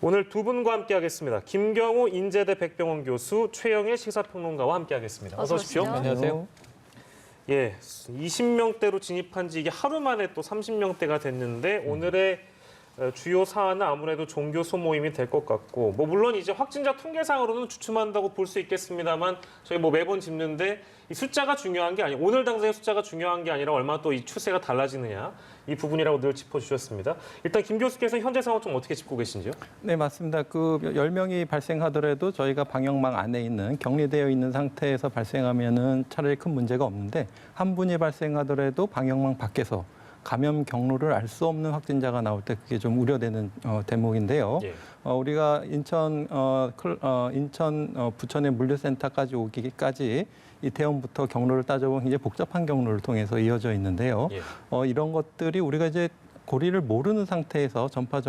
오늘 두 분과 함께하겠습니다. 김경우 인제대 백병원 교수, 최영일 시사평론가와 함께하겠습니다. 어서 오십시오. 안녕하세요. 예, 20명대로 진입한 지 이게 하루 만에 또 30명대가 됐는데 오늘의 주요 사안은 아무래도 종교 소모임이 될 것 같고, 물론 이제 확진자 통계상으로는 주춤한다고 볼 수 있겠습니다만 저희 매번 짚는데 이 숫자가 중요한 게 아니고 오늘 당장의 숫자가 중요한 게 아니라 얼마나 또 이 추세가 달라지느냐 이 부분이라고 늘 짚어주셨습니다. 일단 김 교수께서 현재 상황 좀 어떻게 짚고 계신지요? 네, 맞습니다. 10명이 발생하더라도 저희가 방역망 안에 있는 격리되어 있는 상태에서 발생하면은 차라리 큰 문제가 없는데 한 분이 발생하더라도 방역망 밖에서 감염 경로를 알 수 없는 확진자가 나올 때 그게 좀 우려되는 대목인데요. 예. 우리가 인천 부천의 물류센터까지 오기까지 이태원부터 경로를 따져보면 굉장히 복잡한 경로를 통해서 이어져 있는데요. 예. 이런 것들이 우리가 이제 고리를 모르는 상태에서 전파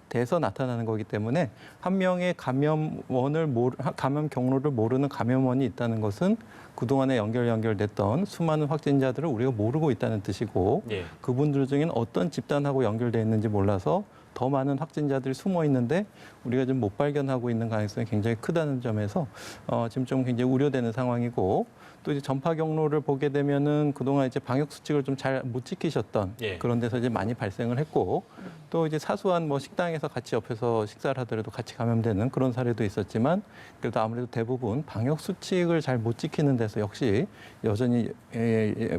돼서 나타나는 거기 때문에 한 명의 감염 경로를 모르는 감염원이 있다는 것은 그동안에 연결됐던 수많은 확진자들을 우리가 모르고 있다는 뜻이고 예. 그분들 중에는 어떤 집단하고 연결돼 있는지 몰라서 더 많은 확진자들이 숨어 있는데 우리가 지금 못 발견하고 있는 가능성이 굉장히 크다는 점에서 지금 좀 굉장히 우려되는 상황이고 또 이제 전파 경로를 보게 되면은 그동안 이제 방역 수칙을 좀 잘 못 지키셨던 예. 그런 데서 이제 많이 발생을 했고 또 이제 사소한 식당에서 같이 옆에서 식사를 하더라도 같이 감염되는 그런 사례도 있었지만 그래도 아무래도 대부분 방역 수칙을 잘 못 지키는 데서 역시 여전히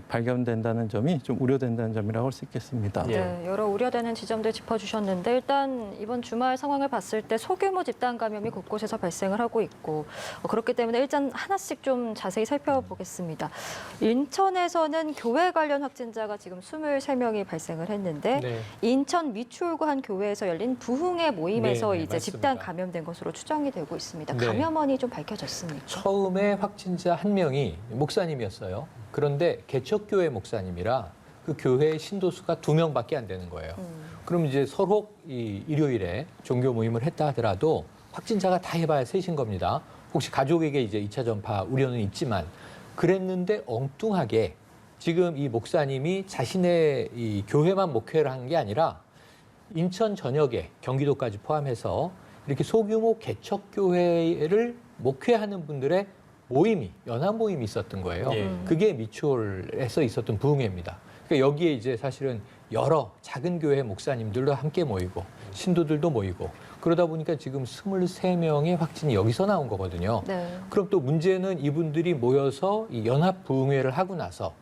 발견된다는 점이 좀 우려된다는 점이라고 할 수 있겠습니다. 예. 네, 여러 우려되는 지점들 짚어주셨는데 일단 이번 주말 상황을 봤을 때 소규모 집단 감염이 곳곳에서 발생을 하고 있고 그렇기 때문에 일단 하나씩 좀 자세히 살펴보겠습니다. 인천에서는 교회 관련 확진자가 지금 23명이 발생을 했는데 네. 인천 미추홀구 한 교회에서 열린 부흥회 모임에서 네, 이제 맞습니다. 집단 감염된 것으로 추정이 되고 있습니다. 네. 감염원이 좀 밝혀졌습니까? 처음에 확진자 한 명이 목사님이었어요. 그런데 개척교회 목사님이라 그 교회의 신도수가 2명밖에 안 되는 거예요. 그럼 이제 서로 이 일요일에 종교 모임을 했다 하더라도 확진자가 다 해봐야 셋인 겁니다. 혹시 가족에게 이제 2차 전파 우려는 있지만 그랬는데 엉뚱하게 지금 이 목사님이 자신의 이 교회만 목회를 한 게 아니라 인천 전역에 경기도까지 포함해서 이렇게 소규모 개척교회를 목회하는 분들의 모임이 연합 모임이 있었던 거예요. 예. 그게 미추홀에서 있었던 부흥회입니다. 그러니까 여기에 이제 사실은 여러 작은 교회 목사님들도 함께 모이고 신도들도 모이고 그러다 보니까 지금 23명의 확진이 여기서 나온 거거든요. 네. 그럼 또 문제는 이분들이 모여서 이 연합 부흥회를 하고 나서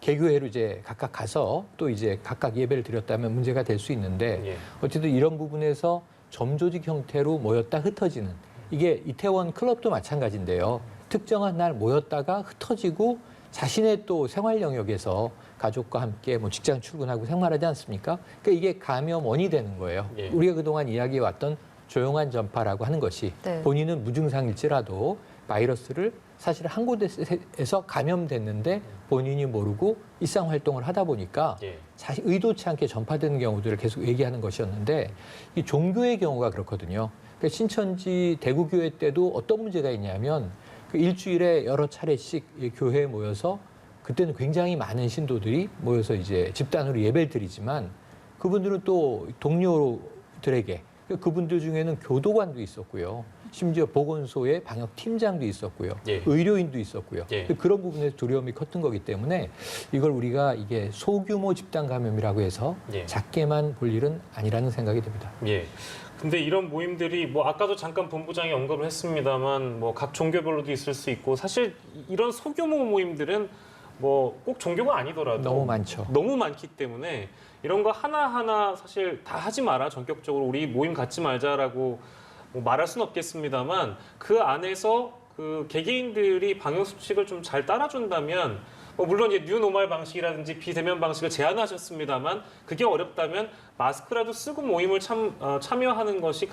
개교회로 이제 각각 가서 또 이제 각각 예배를 드렸다면 문제가 될 수 있는데 예. 어쨌든 이런 부분에서 점조직 형태로 모였다 흩어지는 이게 이태원 클럽도 마찬가지인데요. 특정한 날 모였다가 흩어지고 자신의 또 생활 영역에서 가족과 함께 직장 출근하고 생활하지 않습니까? 그러니까 이게 감염원이 되는 거예요. 예. 우리가 그동안 이야기해왔던 조용한 전파라고 하는 것이 네. 본인은 무증상일지라도 바이러스를 사실 한 곳에서 감염됐는데 본인이 모르고 일상 활동을 하다 보니까 예. 의도치 않게 전파되는 경우들을 계속 얘기하는 것이었는데 이 종교의 경우가 그렇거든요. 그러니까 신천지 대구교회 때도 어떤 문제가 있냐면 그 일주일에 여러 차례씩 이 교회에 모여서 그때는 굉장히 많은 신도들이 모여서 이제 집단으로 예배를 드리지만 그분들은 또 동료들에게 그분들 중에는 교도관도 있었고요. 심지어 보건소의 방역팀장도 있었고요. 예. 의료인도 있었고요. 예. 그런 부분에서 두려움이 컸던 거기 때문에 이걸 우리가 이게 소규모 집단 감염이라고 해서 예. 작게만 볼 일은 아니라는 생각이 듭니다. 예. 근데 이런 모임들이 아까도 잠깐 본부장이 언급을 했습니다만 각 종교별로도 있을 수 있고 사실 이런 소규모 모임들은 꼭 종교가 아니더라도 너무 많죠. 너무 많기 때문에 이런 거 하나하나 사실 다 하지 마라 전격적으로 우리 모임 갖지 말자라고 말할 수는 없겠습니다만 그 안에서 그 개개인들이 방역 수칙을 좀 잘 따라준다면 물론 이제 뉴노멀 방식이라든지 비대면 방식을 제안하셨습니다만 그게 어렵다면 마스크라도 쓰고 모임을 참여하는 것이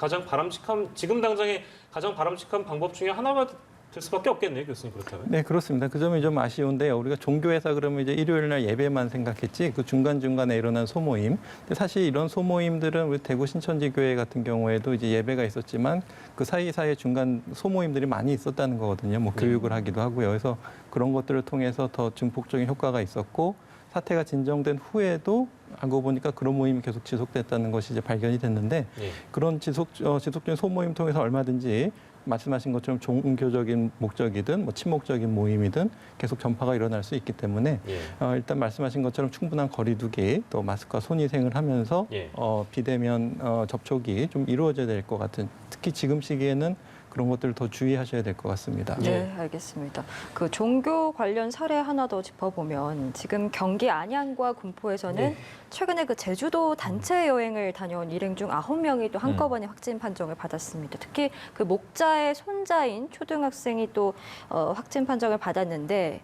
지금 당장의 가장 바람직한 방법 중에 하나가 될 수밖에 없겠네요, 교수님 그렇다면. 네, 그렇습니다. 그 점이 좀 아쉬운데요. 우리가 종교에서 그러면 이제 일요일 날 예배만 생각했지 그 중간중간에 일어난 소모임. 근데 사실 이런 소모임들은 우리 대구 신천지 교회 같은 경우에도 이제 예배가 있었지만 그 사이사이에 중간 소모임들이 많이 있었다는 거거든요. 교육을 하기도 하고요. 그래서 그런 것들을 통해서 더 증폭적인 효과가 있었고 사태가 진정된 후에도 알고 보니까 그런 모임이 계속 지속됐다는 것이 이제 발견이 됐는데 예. 그런 지속적인 소모임 통해서 얼마든지 말씀하신 것처럼 종교적인 목적이든 뭐 친목적인 모임이든 계속 전파가 일어날 수 있기 때문에 예. 일단 말씀하신 것처럼 충분한 거리두기 또 마스크와 손위생을 하면서 예. 비대면 접촉이 좀 이루어져야 될 것 같은 특히 지금 시기에는 그런 것들을 더 주의하셔야 될 것 같습니다. 네, 알겠습니다. 그 종교 관련 사례 하나 더 짚어보면 지금 경기 안양과 군포에서는 네. 최근에 그 제주도 단체 여행을 다녀온 일행 중 9명이 또 한꺼번에 확진 판정을 받았습니다. 특히 그 목자의 손자인 초등학생이 또 확진 판정을 받았는데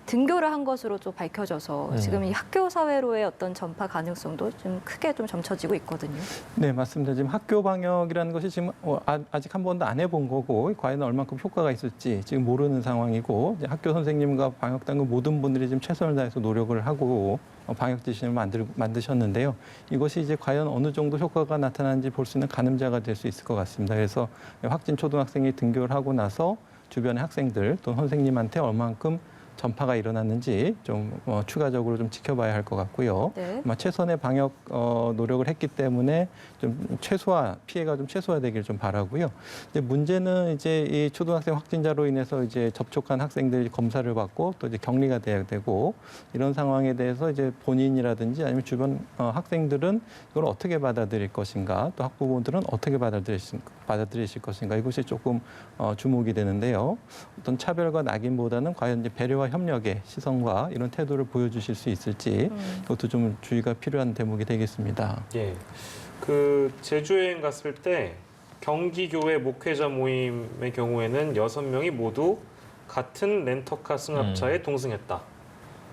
등교를 한 것으로 또 밝혀져서 지금 이 학교 사회로의 어떤 전파 가능성도 좀 크게 좀 점쳐지고 있거든요. 네, 맞습니다. 지금 학교 방역이라는 것이 지금 아직 한 번도 안 해본 거고 과연 얼만큼 효과가 있을지 지금 모르는 상황이고 이제 학교 선생님과 방역당국 모든 분들이 지금 최선을 다해서 노력을 하고 방역 지침을 만드셨는데요. 이것이 이제 과연 어느 정도 효과가 나타나는지 볼 수 있는 가늠자가 될 수 있을 것 같습니다. 그래서 확진 초등학생이 등교를 하고 나서 주변의 학생들 또 선생님한테 얼만큼 전파가 일어났는지 좀 추가적으로 좀 지켜봐야 할 것 같고요. 네. 아마 최선의 방역 노력을 했기 때문에 좀 피해가 좀 최소화되길 좀 바라고요. 이제 문제는 이제 이 초등학생 확진자로 인해서 이제 접촉한 학생들이 검사를 받고 또 이제 격리가 돼야 되고 이런 상황에 대해서 이제 본인이라든지 아니면 주변 학생들은 이걸 어떻게 받아들일 것인가 또 학부모들은 어떻게 받아들이실 것인가 이것이 조금 주목이 되는데요. 어떤 차별과 낙인보다는 과연 이제 배려와 협력의 시선과 이런 태도를 보여주실 수 있을지 이것도 좀 주의가 필요한 대목이 되겠습니다. 예. 그 제주여행 갔을 때 경기교회 목회자 모임의 경우에는 6명이 모두 같은 렌터카 승합차에 동승했다.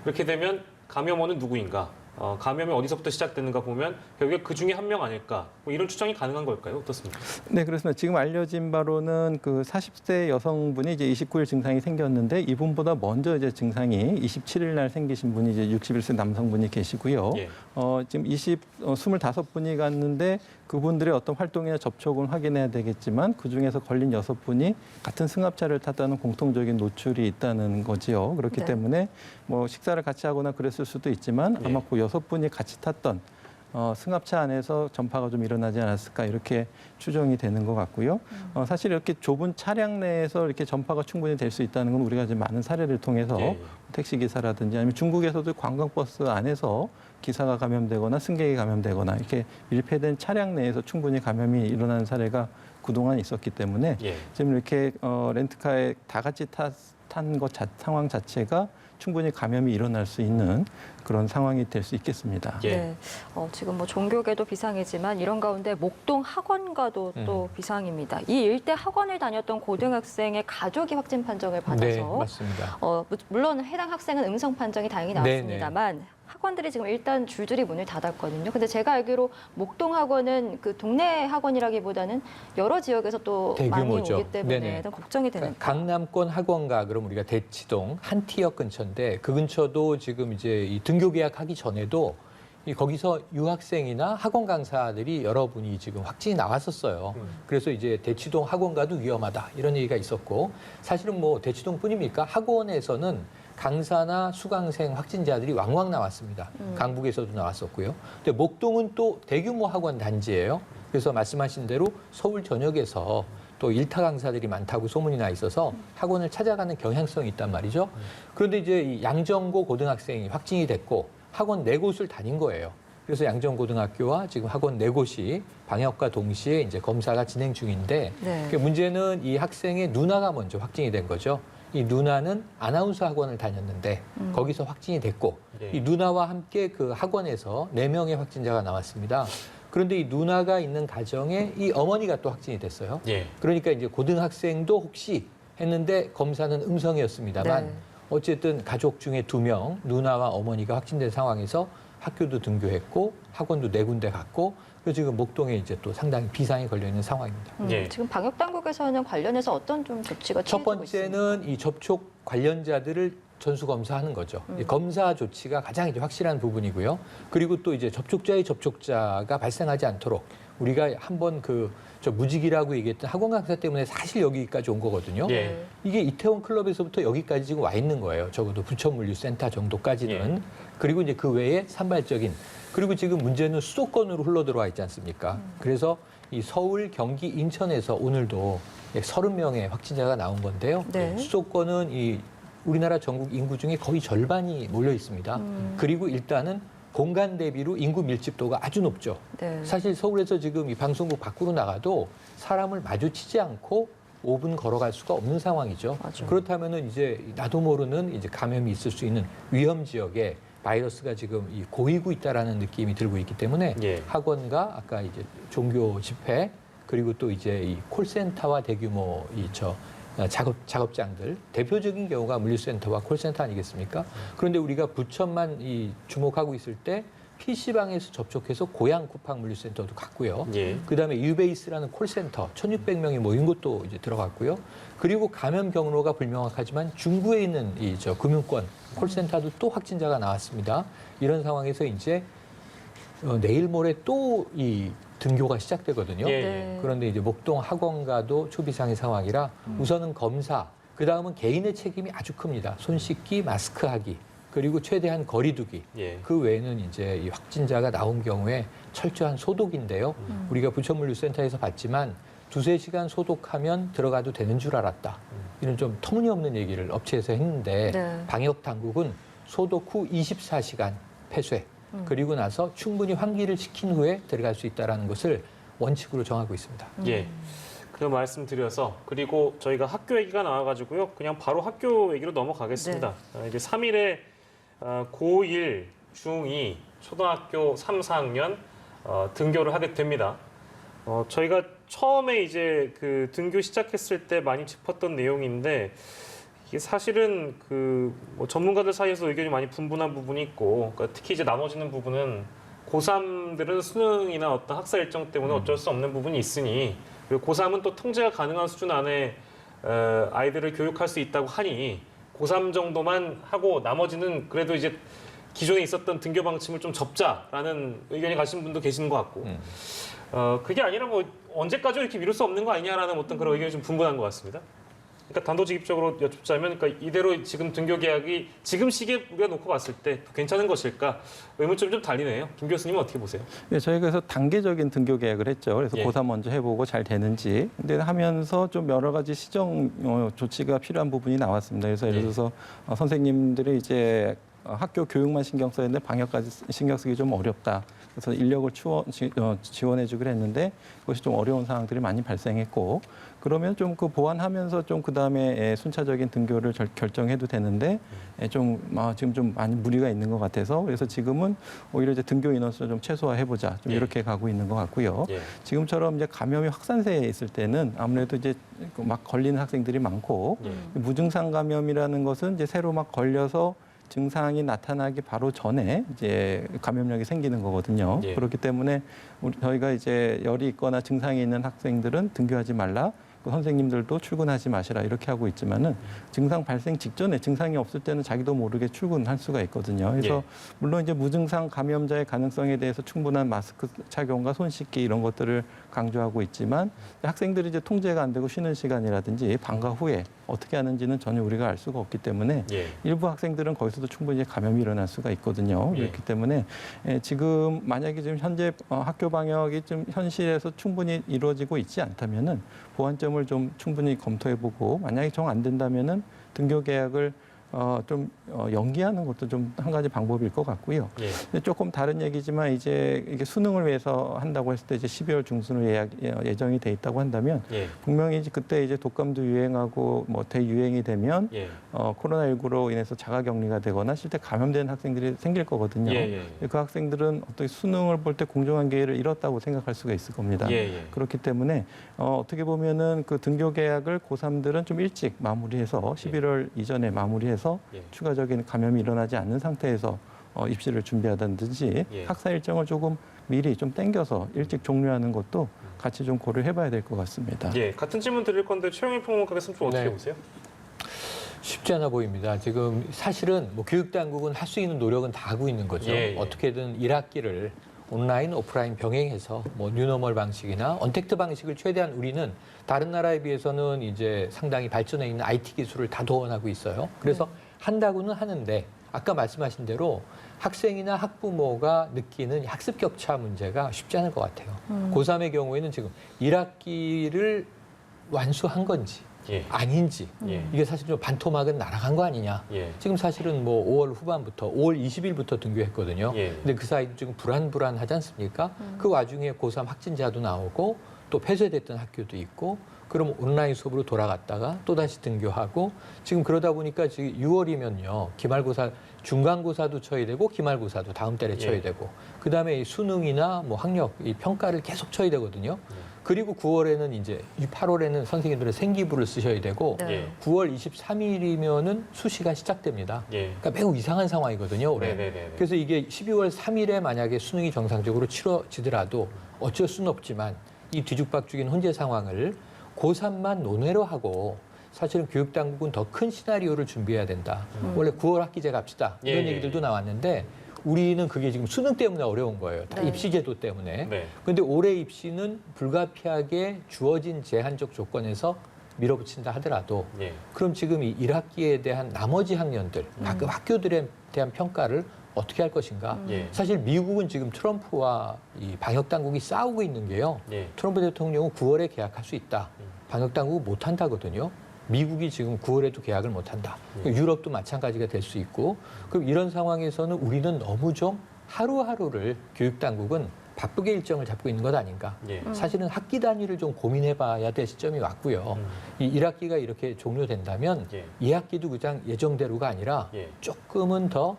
이렇게 되면 감염원은 누구인가? 감염이 어디서부터 시작되는가 보면 결국에 그 중에 한 명 아닐까? 뭐 이런 추정이 가능한 걸까요? 어떻습니까? 네, 그렇습니다. 지금 알려진 바로는 그 40세 여성분이 이제 29일 증상이 생겼는데 이분보다 먼저 이제 증상이 27일 날 생기신 분이 이제 61세 남성분이 계시고요. 예. 지금 25분이 갔는데 그분들의 어떤 활동이나 접촉은 확인해야 되겠지만 그 중에서 걸린 6분이 같은 승합차를 탔다는 공통적인 노출이 있다는 거지요. 그렇기 네. 때문에 뭐 식사를 같이 하거나 그랬을 수도 있지만 아마 예. 그 6분이 같이 탔던 승합차 안에서 전파가 좀 일어나지 않았을까 이렇게 추정이 되는 것 같고요. 사실 이렇게 좁은 차량 내에서 이렇게 전파가 충분히 될 수 있다는 건 우리가 이제 많은 사례를 통해서 예. 택시 기사라든지 아니면 중국에서도 관광버스 안에서 기사가 감염되거나 승객이 감염되거나 이렇게 밀폐된 차량 내에서 충분히 감염이 일어나는 사례가 그동안 있었기 때문에 예. 지금 이렇게 렌트카에 다 같이 탄 상황 자체가 충분히 감염이 일어날 수 있는 그런 상황이 될 수 있겠습니다. 예. 네. 지금 뭐 종교계도 비상이지만 이런 가운데 목동 학원가도 또 비상입니다. 이 일대 학원을 다녔던 고등학생의 가족이 확진 판정을 받아서 네, 맞습니다. 물론 해당 학생은 음성 판정이 다행히 나왔습니다만 학원들이 지금 일단 줄줄이 문을 닫았거든요. 근데 제가 알기로 목동 학원은 그 동네 학원이라기보다는 여러 지역에서 또 많이 대규모죠. 오기 때문에 네네. 좀 걱정이 되는. 강남권 학원가 그럼 우리가 대치동 한티역 근처인데 그 근처도 지금 이제 이 등교 계약하기 전에도 거기서 유학생이나 학원 강사들이 여러분이 지금 확진이 나왔었어요. 그래서 이제 대치동 학원가도 위험하다 이런 얘기가 있었고 사실은 뭐 대치동뿐입니까? 학원에서는 강사나 수강생 확진자들이 왕왕 나왔습니다. 강북에서도 나왔었고요. 근데 목동은 또 대규모 학원 단지예요. 그래서 말씀하신 대로 서울 전역에서 또 일타 강사들이 많다고 소문이 나 있어서 학원을 찾아가는 경향성이 있단 말이죠. 그런데 이제 이 양정고 고등학생이 확진이 됐고 학원 4곳을 다닌 거예요. 그래서 양정고등학교와 지금 학원 4곳이 방역과 동시에 이제 검사가 진행 중인데 네. 문제는 이 학생의 누나가 먼저 확진이 된 거죠. 이 누나는 아나운서 학원을 다녔는데 거기서 확진이 됐고 네. 이 누나와 함께 그 학원에서 4명의 확진자가 나왔습니다. 그런데 이 누나가 있는 가정에 이 어머니가 또 확진이 됐어요. 예. 그러니까 이제 고등학생도 혹시 했는데 검사는 음성이었습니다만 네. 어쨌든 가족 중에 2명, 누나와 어머니가 확진된 상황에서 학교도 등교했고 학원도 4군데 갔고 그래서 지금 목동에 이제 또 상당히 비상이 걸려 있는 상황입니다. 예. 지금 방역 당국에서는 관련해서 어떤 좀 조치가 첫 취해지고 있습니까? 번째는 이 접촉 관련자들을 전수 검사하는 거죠. 이 검사 조치가 가장 이제 확실한 부분이고요. 그리고 또 이제 접촉자의 접촉자가 발생하지 않도록 우리가 한번 저 무직이라고 얘기했던 학원 강사 때문에 사실 여기까지 온 거거든요. 예. 이게 이태원 클럽에서부터 여기까지 지금 와 있는 거예요. 적어도 부천물류센터 정도까지는. 그리고 이제 그 외에 산발적인 그리고 지금 문제는 수도권으로 흘러 들어와 있지 않습니까? 그래서 이 서울, 경기, 인천에서 오늘도 30명의 확진자가 나온 건데요. 네. 수도권은 이 우리나라 전국 인구 중에 거의 절반이 몰려 있습니다. 그리고 일단은 공간 대비로 인구 밀집도가 아주 높죠. 네. 사실 서울에서 지금 이 방송국 밖으로 나가도 사람을 마주치지 않고 5분 걸어갈 수가 없는 상황이죠. 맞아요. 그렇다면은 이제 나도 모르는 이제 감염이 있을 수 있는 위험 지역에 바이러스가 지금 이 고이고 있다라는 느낌이 들고 있기 때문에 예. 학원과 아까 이제 종교 집회 그리고 또 이제 이 콜센터와 대규모 작업장들 대표적인 경우가 물류센터와 콜센터 아니겠습니까? 그런데 우리가 부천만 이 주목하고 있을 때 PC방에서 접촉해서 고양 쿠팡 물류센터도 갔고요. 예. 그다음에 유베이스라는 콜센터 1,600명이 모인 곳도 이제 들어갔고요. 그리고 감염 경로가 불명확하지만 중구에 있는 이 금융권 콜센터도 또 확진자가 나왔습니다. 이런 상황에서 이제 내일 모레 또 이 등교가 시작되거든요. 예. 네. 그런데 이제 목동 학원가도 초비상의 상황이라 우선은 검사, 그 다음은 개인의 책임이 아주 큽니다. 손 씻기, 마스크 하기, 그리고 최대한 거리 두기. 예. 그 외에는 이제 이 확진자가 나온 경우에 철저한 소독인데요. 우리가 부천물류센터에서 봤지만 2-3시간 소독하면 들어가도 되는 줄 알았다. 이런 좀 터무니없는 얘기를 업체에서 했는데 네. 방역 당국은 소독 후 24시간 폐쇄. 그리고 나서 충분히 환기를 시킨 후에 들어갈 수 있다는 것을 원칙으로 정하고 있습니다. 예. 그 말씀 드려서 그리고 저희가 학교 얘기가 나와가지고요. 그냥 바로 학교 얘기로 넘어가겠습니다. 이제 3일에 고1, 중2, 초등학교 3, 4학년 등교를 하게 됩니다. 저희가 처음에 이제 그 등교 시작했을 때 많이 짚었던 내용인데 이게 사실은 뭐 전문가들 사이에서 의견이 많이 분분한 부분이 있고 그러니까 특히 이제 나눠지는 부분은 고3들은 수능이나 어떤 학사 일정 때문에 어쩔 수 없는 부분이 있으니 그리고 고3은 또 통제가 가능한 수준 안에 아이들을 교육할 수 있다고 하니 고3 정도만 하고 나머지는 그래도 이제 기존에 있었던 등교 방침을 좀 접자라는 의견이 가신 분도 계시는 것 같고 그게 아니라 뭐 언제까지 이렇게 미룰 수 없는 거 아니냐라는 어떤 그런 의견이 좀 분분한 것 같습니다. 그러니까 단도직입적으로 여쭙자면 그러니까 이대로 지금 등교 계약이 지금 시기에 우리가 놓고 봤을 때 괜찮은 것일까 의문점이 좀 달리네요. 김 교수님은 어떻게 보세요? 네, 저희가 그래서 단계적인 등교 계약을 했죠. 그래서 예. 고3 먼저 해보고 잘 되는지. 근데 하면서 좀 여러 가지 시정 조치가 필요한 부분이 나왔습니다. 그래서 예를 예. 들어서 선생님들이 이제 학교 교육만 신경 써야 되는데 방역까지 신경 쓰기 좀 어렵다. 그래서 인력을 지원해 주기로 했는데 그것이 좀 어려운 상황들이 많이 발생했고 그러면 좀 그 보완하면서 좀 그다음에 순차적인 등교를 결정해도 되는데 지금 좀 많이 무리가 있는 것 같아서 그래서 지금은 오히려 이제 등교 인원수를 좀 최소화해 보자. 좀 예. 이렇게 가고 있는 것 같고요. 예. 지금처럼 이제 감염이 확산세에 있을 때는 아무래도 이제 막 걸리는 학생들이 많고 예. 무증상 감염이라는 것은 이제 새로 막 걸려서 증상이 나타나기 바로 전에 이제 감염력이 생기는 거거든요. 예. 그렇기 때문에 저희가 이제 열이 있거나 증상이 있는 학생들은 등교하지 말라. 그 선생님들도 출근하지 마시라 이렇게 하고 있지만은 증상 발생 직전에 증상이 없을 때는 자기도 모르게 출근할 수가 있거든요. 그래서 예. 물론 이제 무증상 감염자의 가능성에 대해서 충분한 마스크 착용과 손 씻기 이런 것들을 강조하고 있지만 학생들이 이제 통제가 안 되고 쉬는 시간이라든지 방과 후에 어떻게 하는지는 전혀 우리가 알 수가 없기 때문에 예. 일부 학생들은 거기서도 충분히 감염이 일어날 수가 있거든요. 예. 그렇기 때문에 지금 만약에 지금 현재 학교 방역이 좀 현실에서 충분히 이루어지고 있지 않다면은 보완점을 좀 충분히 검토해보고 만약에 정 안 된다면은 등교 계약을 좀 연기하는 것도 좀 한 가지 방법일 것 같고요. 예. 근데 조금 다른 얘기지만 이제 이게 수능을 위해서 한다고 했을 때 이제 12월 중순으로 예정이 돼 있다고 한다면 예. 분명히 이제 그때 이제 독감도 유행하고 뭐 대유행이 되면 예. 코로나19로 인해서 자가격리가 되거나 실제 감염된 학생들이 생길 거거든요. 예. 그 학생들은 어떻게 수능을 볼 때 공정한 기회를 잃었다고 생각할 수가 있을 겁니다. 예. 그렇기 때문에 어떻게 보면은 그 등교 계약을 고3들은 좀 일찍 마무리해서 11월 이전에 마무리해서 예. 추가적인 감염이 일어나지 않는 상태에서 입시를 준비하든지 예. 학사 일정을 조금 미리 좀 땡겨서 일찍 종료하는 것도 같이 좀 고려해봐야 될 것 같습니다. 예. 같은 질문 드릴 건데 최영일 평론가께서는 좀 어떻게 네. 보세요? 쉽지 않아 보입니다. 지금 사실은 뭐 교육당국은 할 수 있는 노력은 다 하고 있는 거죠. 예. 어떻게든 1학기를 온라인, 오프라인 병행해서 뭐 뉴노멀 방식이나 언택트 방식을 최대한 우리는 다른 나라에 비해서는 이제 상당히 발전해 있는 IT 기술을 다 동원하고 있어요. 그래서 한다고는 하는데 아까 말씀하신 대로 학생이나 학부모가 느끼는 학습 격차 문제가 쉽지 않을 것 같아요. 고3의 경우에는 지금 1학기를 완수한 건지 예. 아닌지 예. 이게 사실 좀 반토막은 날아간 거 아니냐. 예. 지금 사실은 뭐 5월 후반부터 5월 20일부터 등교했거든요. 예. 근데 그 사이 지금 불안불안하지 않습니까? 그 와중에 고3 확진자도 나오고 또 폐쇄됐던 학교도 있고 그럼 온라인 수업으로 돌아갔다가 또다시 등교하고 지금 그러다 보니까 지금 6월이면요. 기말고사, 중간고사도 쳐야 되고 기말고사도 다음 달에 쳐야 예. 되고 그다음에 이 수능이나 뭐 학력, 이 평가를 계속 쳐야 되거든요. 그리고 9월에는 이제 8월에는 선생님들의 생기부를 쓰셔야 되고 네. 예. 9월 23일이면은 수시가 시작됩니다. 예. 그러니까 매우 이상한 상황이거든요, 올해. 네네네. 그래서 이게 12월 3일에 만약에 수능이 정상적으로 치러지더라도 어쩔 수는 없지만 이 뒤죽박죽인 현재 상황을 고3만 논외로 하고 사실은 교육당국은 더 큰 시나리오를 준비해야 된다. 원래 9월 학기제 갑시다. 이런 예, 얘기들도 예. 나왔는데 우리는 그게 지금 수능 때문에 어려운 거예요. 다 네. 입시제도 때문에. 네. 그런데 올해 입시는 불가피하게 주어진 제한적 조건에서 밀어붙인다 하더라도 예. 그럼 지금 이 1학기에 대한 나머지 학년들, 그 학교들에 대한 평가를 어떻게 할 것인가? 예. 사실 미국은 지금 트럼프와 이 방역 당국이 싸우고 있는 게요. 예. 트럼프 대통령은 9월에 계약할 수 있다. 방역 당국은 못 한다거든요. 미국이 지금 9월에도 계약을 못 한다. 유럽도 마찬가지가 될 수 있고 그럼 이런 상황에서는 우리는 너무 좀 하루하루를 교육 당국은 바쁘게 일정을 잡고 있는 것 아닌가. 예. 사실은 학기 단위를 좀 고민해봐야 될 시점이 왔고요. 이 1학기가 이렇게 종료된다면 예. 2학기도 그냥 예정대로가 아니라 예. 조금은 더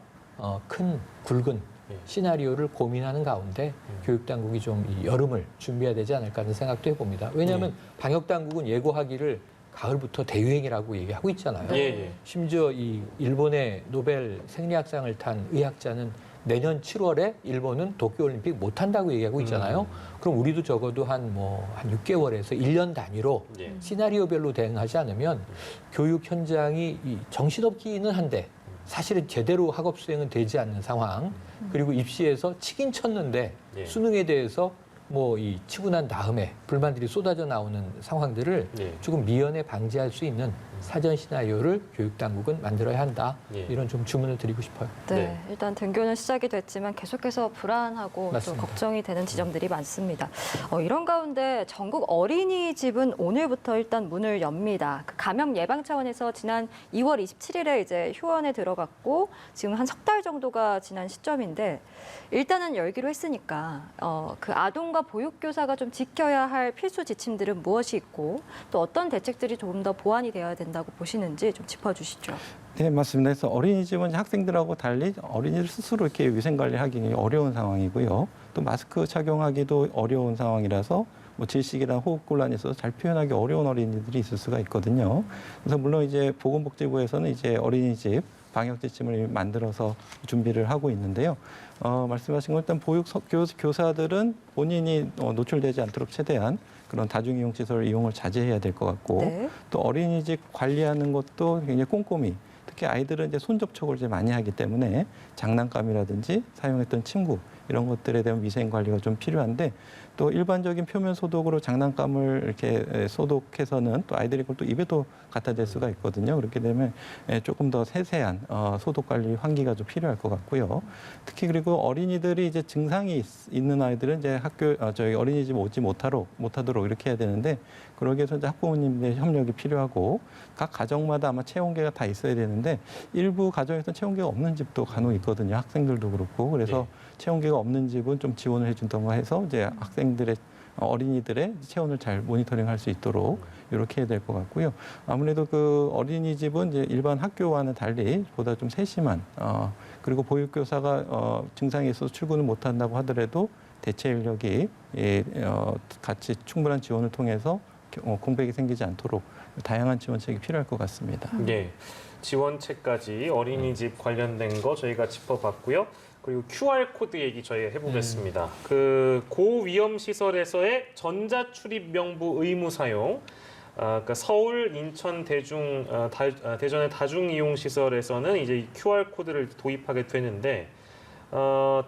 큰 굵은 예. 시나리오를 고민하는 가운데 교육당국이 좀 이 여름을 준비해야 되지 않을까 하는 생각도 해봅니다. 왜냐하면 방역당국은 예고하기를 가을부터 대유행이라고 얘기하고 있잖아요. 예. 예. 심지어 이 일본의 노벨 생리학상을 탄 의학자는 내년 7월에 일본은 도쿄올림픽 못 한다고 얘기하고 있잖아요. 그럼 우리도 적어도 한 6개월에서 1년 단위로 예. 시나리오별로 대응하지 않으면 교육 현장이 이 정신없기는 한데 사실은 제대로 학업 수행은 되지 않는 상황 그리고 입시에서 치긴 쳤는데 예. 수능에 대해서 뭐 이 치고 난 다음에 불만들이 쏟아져 나오는 상황들을 예. 조금 미연에 방지할 수 있는 사전 시나리오를 교육 당국은 만들어야 한다. 예. 이런 좀 주문을 드리고 싶어요. 네, 네. 일단 등교는 시작이 됐지만 계속해서 불안하고 또 맞습니다. 걱정이 되는 지점들이 많습니다. 이런 가운데 전국 어린이집은 오늘부터 일단 문을 엽니다. 그 감염 예방 차원에서 지난 2월 27일에 이제 휴원에 들어갔고 지금 한 석 달 정도가 지난 시점인데 일단은 열기로 했으니까 그 아동과 보육교사가 좀 지켜야 할 필수 지침들은 무엇이 있고 또 어떤 대책들이 조금 더 보완이 되어야 된다고 보시는지 좀 짚어주시죠. 네, 맞습니다. 그래서 어린이집은 이제 학생들하고 달리 어린이들 스스로 이렇게 위생 관리하기 어려운 상황이고요. 또 마스크 착용하기도 어려운 상황이라서 뭐 질식이나 호흡곤란이 있어서 잘 표현하기 어려운 어린이들이 있을 수가 있거든요. 그래서 물론 이제 보건복지부에서는 이제 어린이집 방역 지침을 만들어서 준비를 하고 있는데요. 말씀하신 것 일단 교사들은 본인이 노출되지 않도록 최대한 그런 다중이용 시설 이용을 자제해야 될 것 같고 네. 또 어린이집 관리하는 것도 굉장히 꼼꼼히 특히 아이들은 이제 손 접촉을 이제 많이 하기 때문에 장난감이라든지 사용했던 침구 이런 것들에 대한 위생 관리가 좀 필요한데 또 일반적인 표면 소독으로 장난감을 이렇게 소독해서는 또 아이들이 그걸 또 입에도 갖다 댈 수가 있거든요. 그렇게 되면 조금 더 세세한 소독 관리 환기가 좀 필요할 것 같고요. 특히 그리고 어린이들이 이제 증상이 있는 아이들은 이제 저희 어린이집 오지 못하도록 이렇게 해야 되는데 그러기 위해서 이제 학부모님의 협력이 필요하고 각 가정마다 아마 체온계가 다 있어야 되는데 일부 가정에서는 체온계가 없는 집도 간혹 있거든요. 학생들도 그렇고 그래서 체온계가 없는 집은 좀 지원을 해준던가 해서 이제 어린이들의 체온을 잘 모니터링할 수 있도록 이렇게 해야 될 것 같고요. 아무래도 그 어린이집은 이제 일반 학교와는 달리 보다 좀 세심한 그리고 보육교사가 증상이 있어서 출근을 못한다고 하더라도 대체 인력이 같이 충분한 지원을 통해서 공백이 생기지 않도록 다양한 지원책이 필요할 것 같습니다. 예. 지원책까지 어린이집 관련된 거 저희가 짚어봤고요. 그리고 QR코드 얘기 저희가 해보겠습니다. 그 고위험 시설에서의 전자출입 명부 의무 사용. 그러니까 서울, 인천, 대전의 다중이용 시설에서는 이제 QR코드를 도입하게 되는데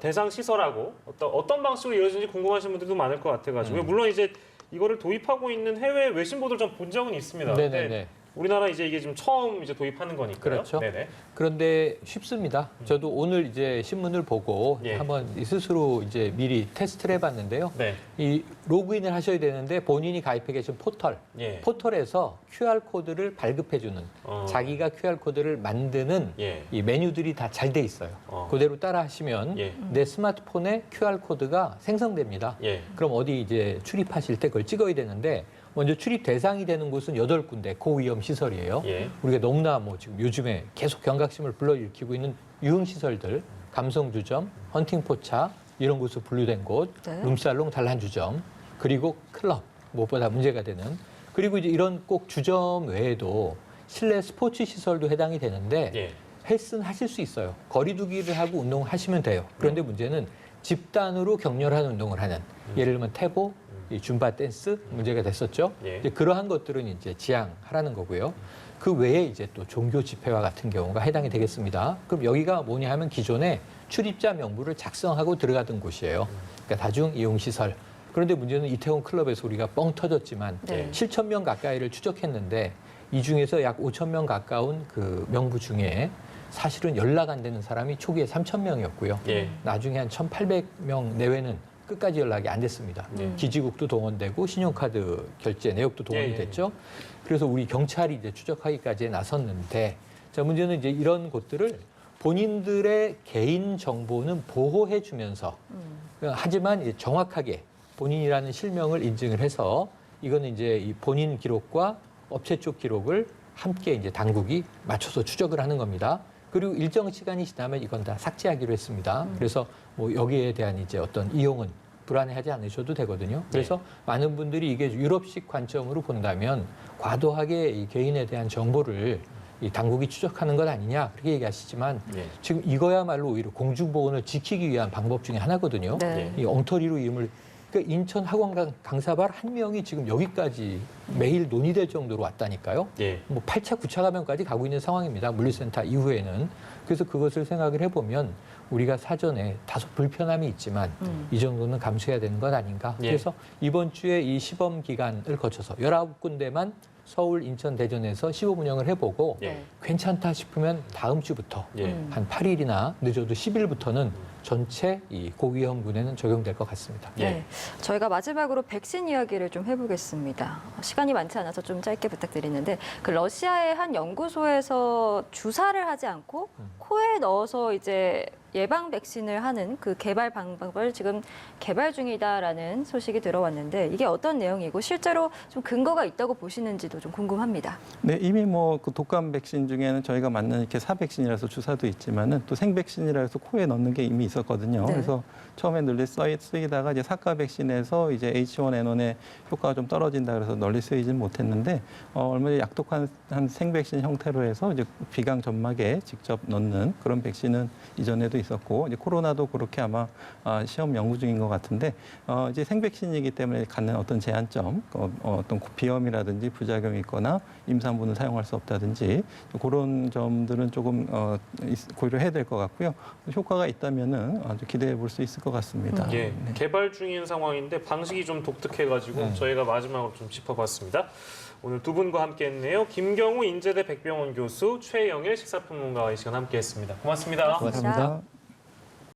대상 시설하고 어떤 방식으로 이루어지는지 궁금하신 분들도 많을 것 같아가지고 물론 이제 이거를 도입하고 있는 해외 외신보도를 좀 본 적은 있습니다. 네네네. 우리나라 이제 이게 지금 처음 이제 도입하는 거니까요. 그렇죠. 네네. 그런데 쉽습니다. 저도 오늘 이제 신문을 보고 예. 한번 스스로 이제 미리 테스트를 해봤는데요. 네. 이 로그인을 하셔야 되는데 본인이 가입해 계신 포털, 예. 포털에서 QR 코드를 발급해주는 자기가 QR 코드를 만드는 예. 이 메뉴들이 다 잘 돼 있어요. 그대로 따라 하시면 예. 내 스마트폰에 QR 코드가 생성됩니다. 예. 그럼 어디 이제 출입하실 때 그걸 찍어야 되는데 먼저 출입 대상이 되는 곳은 8군데 고위험 시설이에요. 예. 우리가 너무나 뭐 지금 요즘에 계속 경각심을 불러일으키고 있는 유흥 시설들, 감성주점, 헌팅포차 이런 곳으로 분류된 곳, 네. 룸살롱 단란주점, 그리고 클럽 무엇보다 문제가 되는 그리고 이제 이런 꼭 주점 외에도 실내 스포츠 시설도 해당이 되는데 예. 헬스는 하실 수 있어요. 거리두기를 하고 운동을 하시면 돼요. 그런데 문제는 집단으로 격렬한 운동을 하는 예를 들면 태보, 이 줌바 댄스 문제가 됐었죠. 예. 이제 그러한 것들은 이제 지양하라는 거고요. 그 외에 이제 또 종교 집회와 같은 경우가 해당이 되겠습니다. 그럼 여기가 뭐냐 하면 기존에 출입자 명부를 작성하고 들어가던 곳이에요. 그러니까 다중 이용 시설. 그런데 문제는 이태원 클럽에서 우리가 뻥 터졌지만 네. 7천 명 가까이를 추적했는데 이 중에서 약 5천 명 가까운 그 명부 중에 사실은 연락 안 되는 사람이 초기에 3천 명이었고요. 예. 나중에 한 1,800명 내외는 끝까지 연락이 안 됐습니다. 기지국도 동원되고 신용카드 결제 내역도 동원이 예, 예. 됐죠. 그래서 우리 경찰이 이제 추적하기까지 나섰는데 자 문제는 이제 이런 곳들을 본인들의 개인 정보는 보호해 주면서 하지만 이제 정확하게 본인이라는 실명을 인증을 해서 이거는 이제 이 본인 기록과 업체 쪽 기록을 함께 이제 당국이 맞춰서 추적을 하는 겁니다. 그리고 일정 시간이 지나면 이건 다 삭제하기로 했습니다. 그래서 뭐 여기에 대한 이제 어떤 이용은 불안해하지 않으셔도 되거든요. 그래서 많은 분들이 이게 유럽식 관점으로 본다면 과도하게 이 개인에 대한 정보를 이 당국이 추적하는 것 아니냐 그렇게 얘기하시지만 예. 지금 이거야말로 오히려 공중보건을 지키기 위한 방법 중에 하나거든요. 네. 이 엉터리로 이름을 그러니까 인천 학원 강사발 한 명이 지금 여기까지 매일 논의될 정도로 왔다니까요. 예. 뭐 8차, 9차 감염까지 가고 있는 상황입니다. 물류센터 이후에는. 그래서 그것을 생각을 해보면 우리가 사전에 다소 불편함이 있지만 이 정도는 감수해야 되는 것 아닌가. 예. 그래서 이번 주에 이 시범 기간을 거쳐서 19군데만 서울, 인천, 대전에서 시범 운영을 해보고 예. 괜찮다 싶으면 다음 주부터 예. 한 8일이나 늦어도 10일부터는 전체 이 고위험군에는 적용될 것 같습니다. 예. 네. 저희가 마지막으로 백신 이야기를 좀 해보겠습니다. 시간이 많지 않아서 좀 짧게 부탁드리는데 그 러시아의 한 연구소에서 주사를 하지 않고 코에 넣어서 이제 예방 백신을 하는 그 개발 방법을 지금 개발 중이다라는 소식이 들어왔는데 이게 어떤 내용이고 실제로 좀 근거가 있다고 보시는지도 좀 궁금합니다. 네, 이미 뭐 그 독감 백신 중에는 저희가 맞는 이렇게 사백신이라서 주사도 있지만은 또 생백신이라 해서 코에 넣는 게 이미 있었거든요. 네. 그래서 처음에 널리 쓰이다가 이제 사카 백신에서 이제 H1N1의 효과가 좀 떨어진다 그래서 널리 쓰이진 못했는데 얼마 전에 약독한 한 생백신 형태로 해서 이제 비강 점막에 직접 넣는 그런 백신은 이전에도 있었고 이제 코로나도 그렇게 아마 시험 연구 중인 것 같은데 이제 생백신이기 때문에 갖는 어떤 제한점, 어떤 비염이라든지 부작용이 있거나 임산부는 사용할 수 없다든지 그런 점들은 조금 고려해야 될 것 같고요. 효과가 있다면은 아주 기대해 볼 수 있을 것 같습니다. 예, 네. 개발 중인 상황인데 방식이 좀 독특해가지고 저희가 마지막으로 좀 짚어봤습니다. 오늘 두 분과 함께했네요. 김경우 인제대 백병원 교수, 최영일 식사평론가와 이 시간 함께했습니다. 고맙습니다. 고맙습니다. 감사합니다.